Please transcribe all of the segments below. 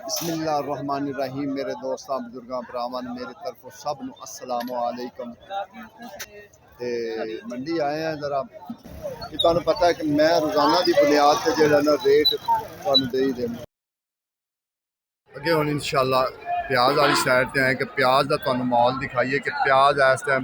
बिस्मिल्लाहिर्रहमानिर्रहीम। मेरे दोस्तों बुजुर्गों भरावां मेरी तरफों सब नूं अस्सलाम वालेकुम। ते मंडी आए हैं जरा कि तुहानूं पता है कि मैं रोज़ाना की बुनियाद से जिहड़ा ना रेट तुहानूं दे ही देना। अगे हुण इंशाअल्लाह प्याज वाली साइड ते आए कि प्याज का तुहानूं मॉल दिखाइए कि प्याज इस टाइम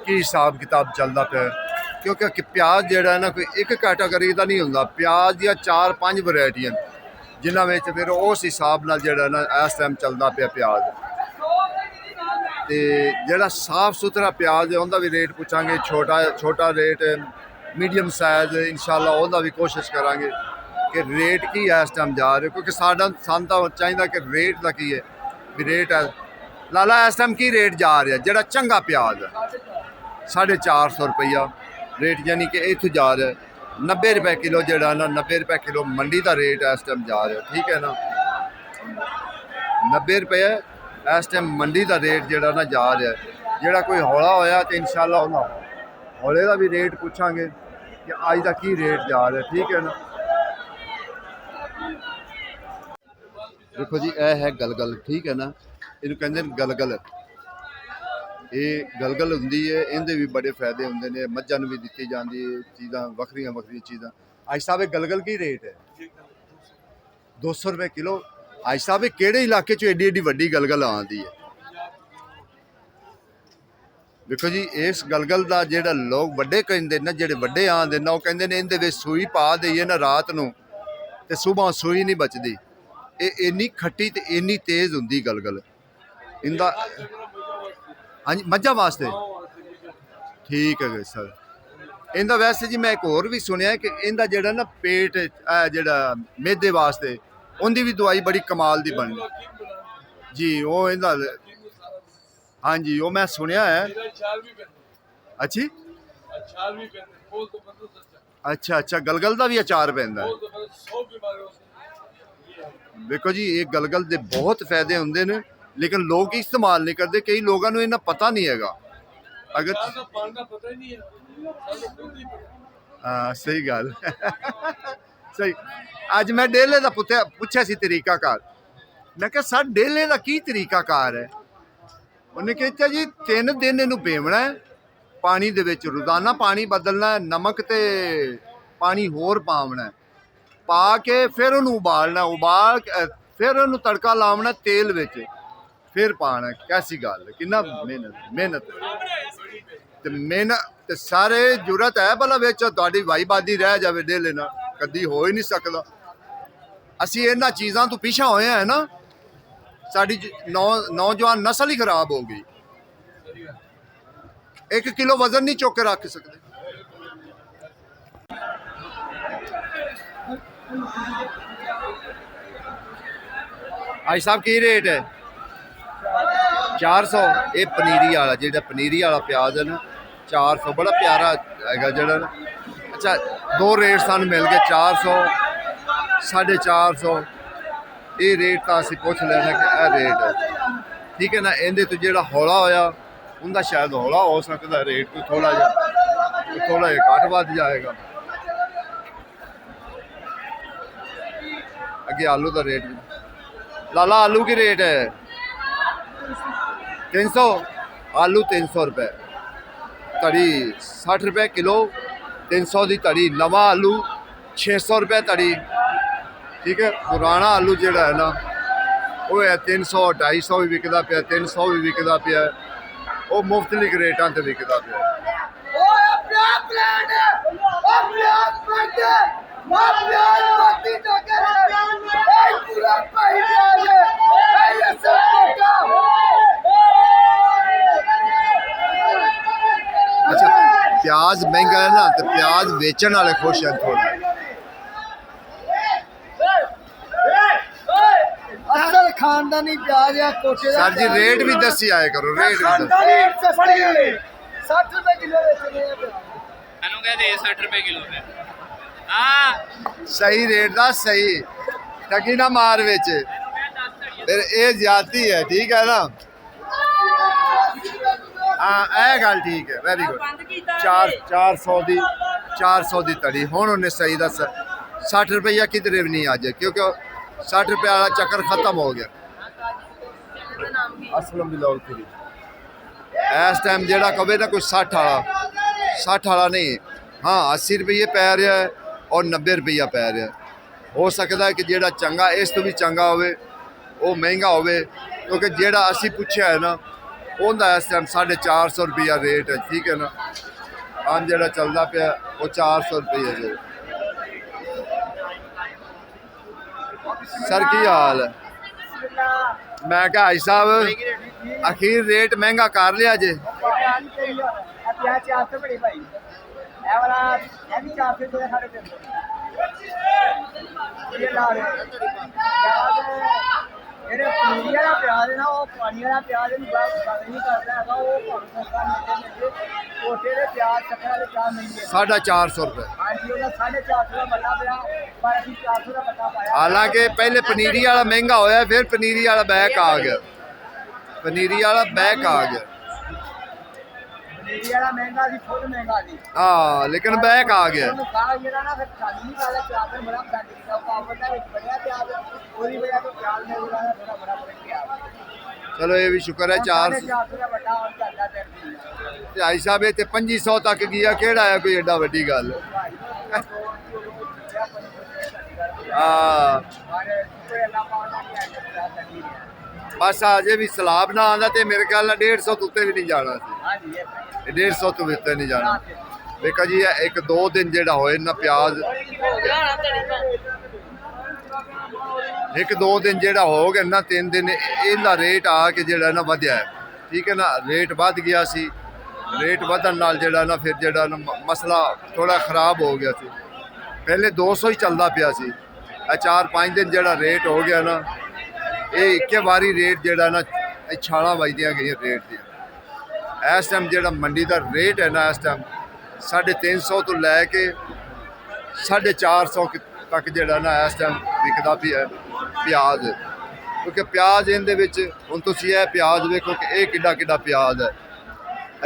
की हिसाब किताब चलता पे, क्योंकि प्याज जिहड़ा है ना कोई एक कैटागरी का नहीं हुंदा। प्याज दियां 4-5 वैरायटियां जिन्हां विच फिर उस हिसाब नाल जिहड़ा ना इस टाइम चलता पिया प्याज। ते जिहड़ा साफ सुथरा प्याज है उहदा भी रेट पुछांगे, छोटा रेट मीडियम साइज इंशाअल्लाह उहदा भी कोशिश करांगे कि रेट की इस टाइम जा रहे, क्योंकि सानू तो चाहिए कि रेट का की है भी रेट है। लाला इस टाइम की रेट जा रहा है जिहड़ा चंगा प्याज है 450 रुपया रेट, यानी कि इत्थों जा रहा है 90 रुपए किलो। जिहड़ा ना 90 रुपए किलो मंडी का रेट इस टाइम जा रहा है, ठीक है ना। 90 रुपये इस टाइम मंडी का रेट जिहड़ा ना जा रहा है। जिहड़ा कोई हौला होया तो इंशाअल्लाह हौले का भी रेट पूछांगे कि अज का की रेट जा रहा है, ठीक है ना। देखो जी यह है गलगल, ठीक है ना। इनू कहते हैं गलगल। ये गलगल होंदी है, इनके भी बड़े फायदे होंगे ने। मझां नूं भी दित्ती जांदी है चीज़ां, वक्रियां चीज़ां। आज साहब गलगल की रेट है 200 रुपये किलो। आज साहब किहड़े इलाके चो एडी एडी वड्डी गलगल आंदी है। देखो जी इस गलगल का जिहड़ा लोग वड्डे कहंदे ना, जिहड़े वड्डे आंदे ना, वो कहंदे ने इहदे विच सूई पा दईए ना रात नूं ते सुबह सूई नहीं बचदी। ये इन्नी खट्टी ते इन्नी तेज़ हुंदी गलगल। इंदा हाँ जी मझां वास्ते ठीक है सर। इंदा वैसे जी मैं एक होर भी सुनिया कि इंदा जिहड़ा ना पेट जिहड़ा मैदे वास्ते उनकी भी दवाई बड़ी कमाल दी बनदी जी। वो इंदा हाँ जी वो मैं सुनिया है। अच्छी अच्छा गलगल का भी अचार पैंदा है। देखो जी ये गलगल के बहुत फायदे होंगे ने, लेकिन लोग इस्तेमाल नहीं करते। कई लोगों को इन्ना पता नहीं है। अगर हाँ सही गल सही। अज मैं डेले का पूछा सी तरीकाकार। मैं क्या सर डेले का की तरीकाकार है। उन्हें कहा जी 3 दिन इनू बेवना है पानी दे विच, रोजाना पानी बदलना है, नमक ते पानी होर पावना है, पा के फिर उन्होंने उबालना, उबाल फिर उन्होंने तड़का लावना तेल विच, फिर पाना। कैसी गल कितना मेहनत ते सारे जरूरत है भला विच तुहाडी वाई बादी रह जाए डेले ना, कदी हो ही नहीं सकता। असी इन्हां चीज़ां तो पिछा होए हैं ना, साडी नौजवान नस्ल ही खराब हो गई। 1 किलो वजन नहीं चुक के रख सकते। आज साहब की रेट है 400। ये पनीरी वाला जो पनीरी वाला प्याज है ना 400, बड़ा प्यारा है जड़ा। अच्छा 2 रेट सानू मिल गए 400 450। ये रेट तो असी पुछ लेना कि यह रेट है, ठीक है ना। इहदे तो जो हौला होया उनका शायद हौला हो सकता रेट कोई थोड़ा जहा घट वध जाएगा। अगे आलू का रेट लाला आलू की रेट है 300। आलू 300 रुपये, तड़ी 60 रुपये किलो। 300 की तड़ी। नवा आलू 600 रुपये तड़ी, ठीक है। पुराना आलू जोड़ा है ना वो है 300 250 भी विकता पाया, 300 भी विकता पाया। वो मुख्तलिफ रेटां ते विकता पाया। अच्छा प्याज महंगा है ना तो प्याज बेचने वाले खुश हैं थोड़ा। खानदानी प्याज है कोटे सर जी रेट भी दसी आए करो, रेट भी 60 रुपए किलो कहते 60 रुपए किलो पे। सही रेट दा सही ठगी ना मार विच, फिर ये ज्यादती है, ठीक है ना। हाँ यह गल ठीक है, वेरी गुड। 400 दी तड़ी। हुण उन्हें सही दस 60 रुपया किधरे भी नहीं अज, क्योंकि 60 रुपये वाला चक्कर खत्म हो गया। असलम बिलाउलपुरी इस टाइम जेड़ा कवे ना कोई 60 वाला नहीं, हाँ 80 रुपये पै रहा है और 90 रुपया पै रहा है। हो सकता है कि जेड़ा चंगा इस तो भी चंगा होवे वो महंगा होवे, क्योंकि जेड़ा असी पूछा है ना उनका इस टाइम 450 रुपया रेट है, ठीक है ना। आम जेड़ा चलता पाया वो 400 रुपये जो। सर की हाल है? मैं क्या भाई साहब अखीर रेट महंगा कर लिया जे। साढ़े 400 रुपये। हालांकि पहले पनीरी वाला महंगा होया, फिर पनीरी वाला बैक आ गया, पनीरी वाला बैक आ गया। हाँ लेकिन बैक आ गया। चलो ये भी शुक्र है 400। भाई साहब ये 2500 तक गया, केड़ा है कोई एडा वड्डी गल। हाँ बस अजे भी सलाब ना आंदा तो मेरे ख्याल 150 तो उत्ते भी नहीं जाना, 150 तो उत्ते नहीं जाना। देखा जी एक दो दिन जेड़ा होए ना प्याज, एक दो दिन जेड़ा हो गया ना 3 दिन इनका रेट आके जेड़ा ना वधिया है, ठीक है ना। रेट वध गया सी, रेट वधन नाल जेड़ा ना फिर जेड़ा ना मसला थोड़ा खराब हो गया सी। पहले 200 ही चलता पिया सी, 4-5 दिन जेड़ा रेट हो गया ना ये एक बारी रेट जेड़ा ना छाला बजदियाँ गई रेट दी। इस टाइम जेड़ा मंडी का रेट है ना इस टाइम 350 तो लैके 450 तक जेड़ा ना इस टाइम विकदा भी है प्याज, क्योंकि प्याज इहदे विच हुण तुसीं ये प्याज वेखो कि ये किड्डा किड्डा प्याज है।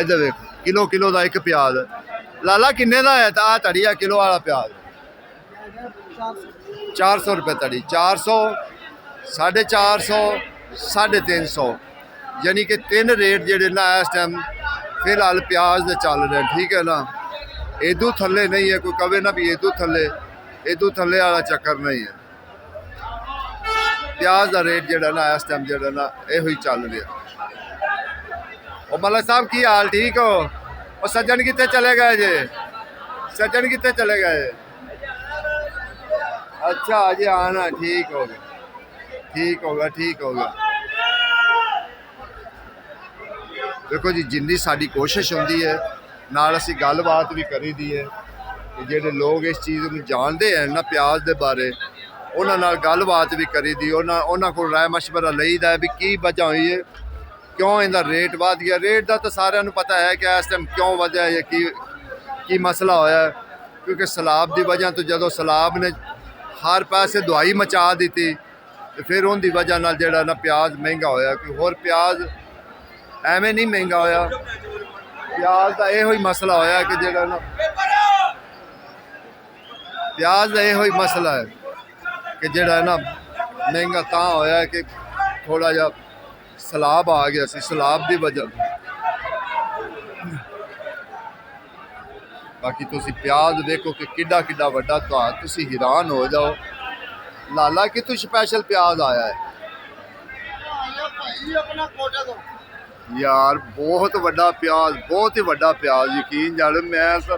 इधर वेखो किलो का एक प्याज है। लाला किन्ने दा है? आ धड़ी आ किलो वाला प्याज 400 रुपये धड़ी, 400, 450, 350, यानी कि 3 रेट जेडे ना इस टाइम फिलहाल प्याज दे चल रहे, ठीक है ना। इदू थल्ले नहीं है, कोई कवे ना भी इदू थल्ले वाला चक्कर नहीं है। प्याज का रेट जेड़ा ना इस टाइम जेड़ा ना यो ही चल रहा। और मलक साहब की हाल, ठीक हो? और सज्जन कितने चले गए जे? सज्जन कितने चले गए? अच्छा अजे आना, ठीक हो गया, ठीक हो गया, ठीक हो गया। देखो जी जिन्नी साडी कोशिश होंदी है नाल असी गलबात भी करी दी है, जेडे लोग इस चीज़ को जानते हैं ना प्याज के बारे, उन्हां नाल गलबात भी करी दी, उन्हां को राय मशवरा लईदा है भी की वजह हुई है, क्यों इनका रेट वध गया। रेट का तो सारिਆਂ ਨੂੰ पता है कि इस टाइम क्यों वधिया है, की मसला होया है। क्योंकि सैलाब की वजह तो जदों सैलाब ने हर पासे दुआई मचा दी तो फिर उनकी वजह नाल जेड़ा ना प्याज महंगा होया। कोई होर प्याज एवें नहीं महंगा होया, प्याज का यो ही मसला होया कि जेड़ा ना प्याज का यो ही मसला है कि जेड़ा ना महंगा तां होया कि थोड़ा जा सैलाब आ गया सी, सैलाब की वजह। बाकी तुसी प्याज देखो कि किड्डा किड्डा वड्डा, तुसी हैरान हो जाओ। लाला कितों स्पैशल प्याज आया है यार, बहुत वड्डा प्याज, बहुत ही वड्डा प्याज। यकीन जानो मैं तो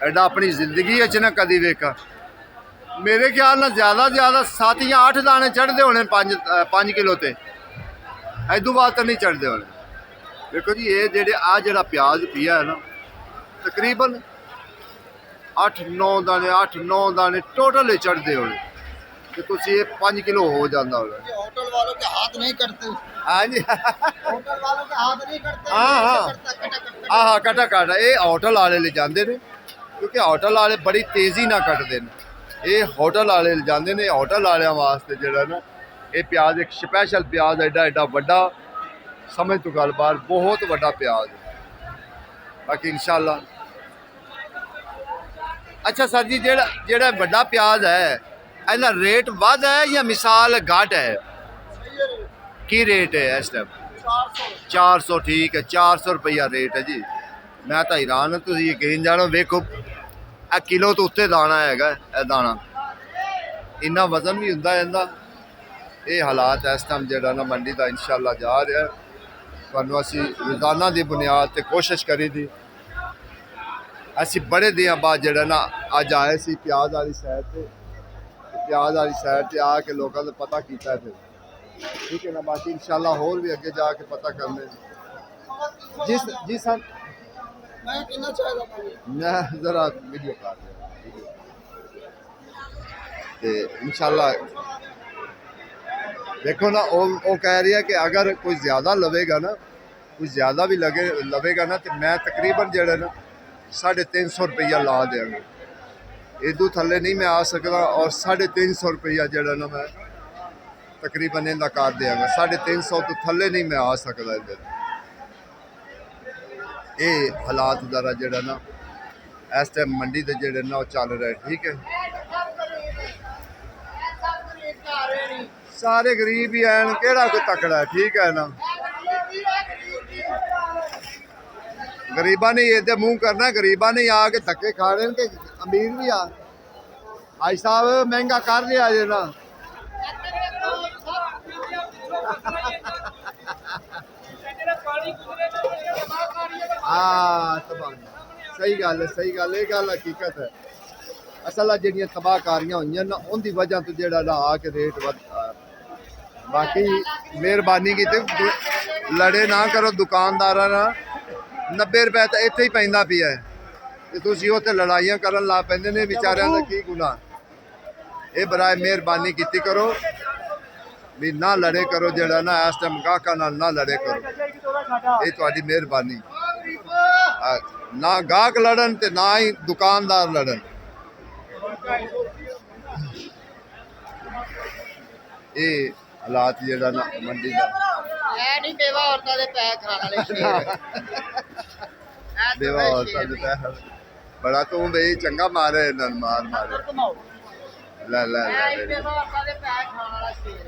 एडा अपनी जिंदगी च ना कदी वेखा। मेरे ख्याल ना ज़्यादा से ज़्यादा 7 या 8 दाने चढ़ते होने 5 किलो ते, इदू बाद तो नहीं चढ़ते होने। देखो जी ये जेडे आ जेड़ा प्याज पिया है ना तकरीबन 8-9 दाने टोटल चढ़ते होने, तो तुसी ये 5 किलो हो जाता होगा। होटल वालों के हाथ नहीं करते। हाँ जी होटल वालों के हाथ नहीं करते। हाँ हाँ कटा काटा ये होटल वाले ले जाते हैं, क्योंकि होटल वाले बड़ी तेज़ी ना कटते हैं। ये होटल वाले ले जाते हैं, होटल वालों वास्ते जेड़ा ना ये प्याज एक स्पैशल प्याज एडा एडा वड्डा, समझ तो गल बार बहुत वड्डा प्याज है। बाकी इंशाल्लाह। अच्छा सर जी जेड़ा जेड़ा वड्डा प्याज है ਇਹਦਾ ਰੇਟ ਵੱਧ ਹੈ ਜਾਂ ਮਿਸਾਲ ਘੱਟ ਹੈ? ਕੀ ਰੇਟ ਹੈ ਇਸ ਟਾਈਮ? 400। ਠੀਕ ਹੈ, 400 ਰੁਪਈਆ ਰੇਟ ਹੈ ਜੀ। ਮੈਂ ਤਾਂ ਹੈਰਾਨ ਹਾਂ, ਤੁਸੀਂ ਯਕੀਨ ਜਾਣੋ। ਵੇਖੋ ਇਹ ਕਿਲੋ ਤੋਂ ਉੱਤੇ ਦਾਣਾ ਹੈਗਾ, ਇਹ ਦਾਣਾ ਇੰਨਾ ਵਜ਼ਨ ਵੀ ਹੁੰਦਾ ਇਹਦਾ। ਇਹ ਹਾਲਾਤ ਇਸ ਟਾਈਮ ਜਿਹੜਾ ਨਾ ਮੰਡੀ ਦਾ ਇਨਸ਼ਾਅੱਲਾ ਜਾ ਰਿਹਾ। ਤੁਹਾਨੂੰ ਅਸੀਂ ਰੋਜ਼ਾਨਾ ਦੀ ਬੁਨਿਆਦ ਤੇ ਕੋਸ਼ਿਸ਼ ਕਰੀ ਦੀ। ਅਸੀਂ ਬੜੇ ਦਿਨਾਂ ਬਾਅਦ ਜਿਹੜਾ ਨਾ ਅੱਜ ਆਏ ਸੀ ਪਿਆਜ਼ ਵਾਲੀ ਸਾਈਡ ਤੇ। ਪਿਆਜ਼ ਵਾਲੀ ਸਾਈਡ ਤੇ ਆ ਕੇ ਲੋਕਾਂ ਦਾ ਪਤਾ ਕੀਤਾ ਫਿਰ, ਠੀਕ ਹੈ ਨਾ। ਬਾਕੀ ਇਨਸ਼ਾਅੱਲਾ ਹੋਰ ਵੀ ਅੱਗੇ ਜਾ ਕੇ ਪਤਾ ਕਰਨੇ। ਜੀ ਸਰ मैं कितना चाहेगा मैं जरा वीडियो कर ਤੇ ਇਨਸ਼ਾਅੱਲਾ देखो ना वो कह रही है कि अगर कोई ज़्यादा लवेगा ना, कोई ज़्यादा भी लवेगा ना तो मैं तकरीबन जो ना 350 रुपया ला देंगे। इदू थले नहीं मैं आ सकता और 350 रुपया जो ना मैं तकरीबन इनका कर देंगा। 350 तो थले नहीं मैं आ सकता इधर। ये हालात जरा जो ना इस टाइम मंडी के जोड़े ना चल रहे, ठीक है। सारे गरीब ही हैं, केड़ा कोई तकड़ा है, ठीक है ना। गरीबा ने ये मुंह करना, गरीबा ने आके धक्के खा रहे हैं कि अमीर भी आ। भाई साहब महंगा कर लिया जे ना। हाँ सही गल है, सही गल, ये गल हकीकत है। असल ਜਿਹੜੀਆਂ ਤਬਾਹਕਾਰੀਆਂ ਹੋਈਆਂ ਨਾ ਉਹਦੀ ਵਜ੍ਹਾ ਤੋਂ ਜਿਹੜਾ ਨਾ ਆ ਕੇ ਰੇਟ ਵੱਧਦਾ। ਬਾਕੀ ਮਿਹਰਬਾਨੀ ਕੀਤੀ ਲੜੇ ਨਾ ਕਰੋ ਦੁਕਾਨਦਾਰਾਂ ਨਾਲ। 90 ਰੁਪਏ ਤਾਂ ਇੱਥੇ ਹੀ ਪੈਂਦਾ ਪਿਆ ਤੇ ਤੁਸੀਂ ਉੱਥੇ ਲੜਾਈਆਂ ਕਰਨ ਲਾ ਪੈਂਦੇ ਨੇ। ਵਿਚਾਰਿਆਂ ਦਾ ਕੀ ਗੁਨਾਹ। ਇਹ ਬਰਾਏ ਮਿਹਰਬਾਨੀ ਕੀਤੀ ਕਰੋ ਵੀ ਨਾ ਲੜੇ ਕਰੋ, ਜਿਹੜਾ ਨਾ ਇਸ ਟਾਈਮ ਗਾਹਕਾਂ ਨਾਲ ਨਾ ਲੜੇ ਕਰੋ। ਇਹ ਤੁਹਾਡੀ ਮਿਹਰਬਾਨੀ। ਨਾ ਗਾਹਕ ਲੜਨ ਤੇ ਨਾ ਹੀ ਦੁਕਾਨਦਾਰ ਲੜਨ। ਇਹ ਹਾਲਾਤ ਜਿਹੜਾ ਨਾ ਮੰਡੀ ਦਾ नहीं बेवा औरतां दे पैर खाने वाले शेर ਦੇਵਾ ਔਰਤਾਂ ਦੇ ਪੈਰ ਬੜਾ ਤੂੰ ਬਈ ਚੰਗਾ ਮਾਰੇ ਇਹਨਾਂ ਨੂੰ ਮਾਰ ਮਾਰੇ ਲੈ ਲੈ ਲੈ बेवा औरतां दे पैर खाने वाला शेर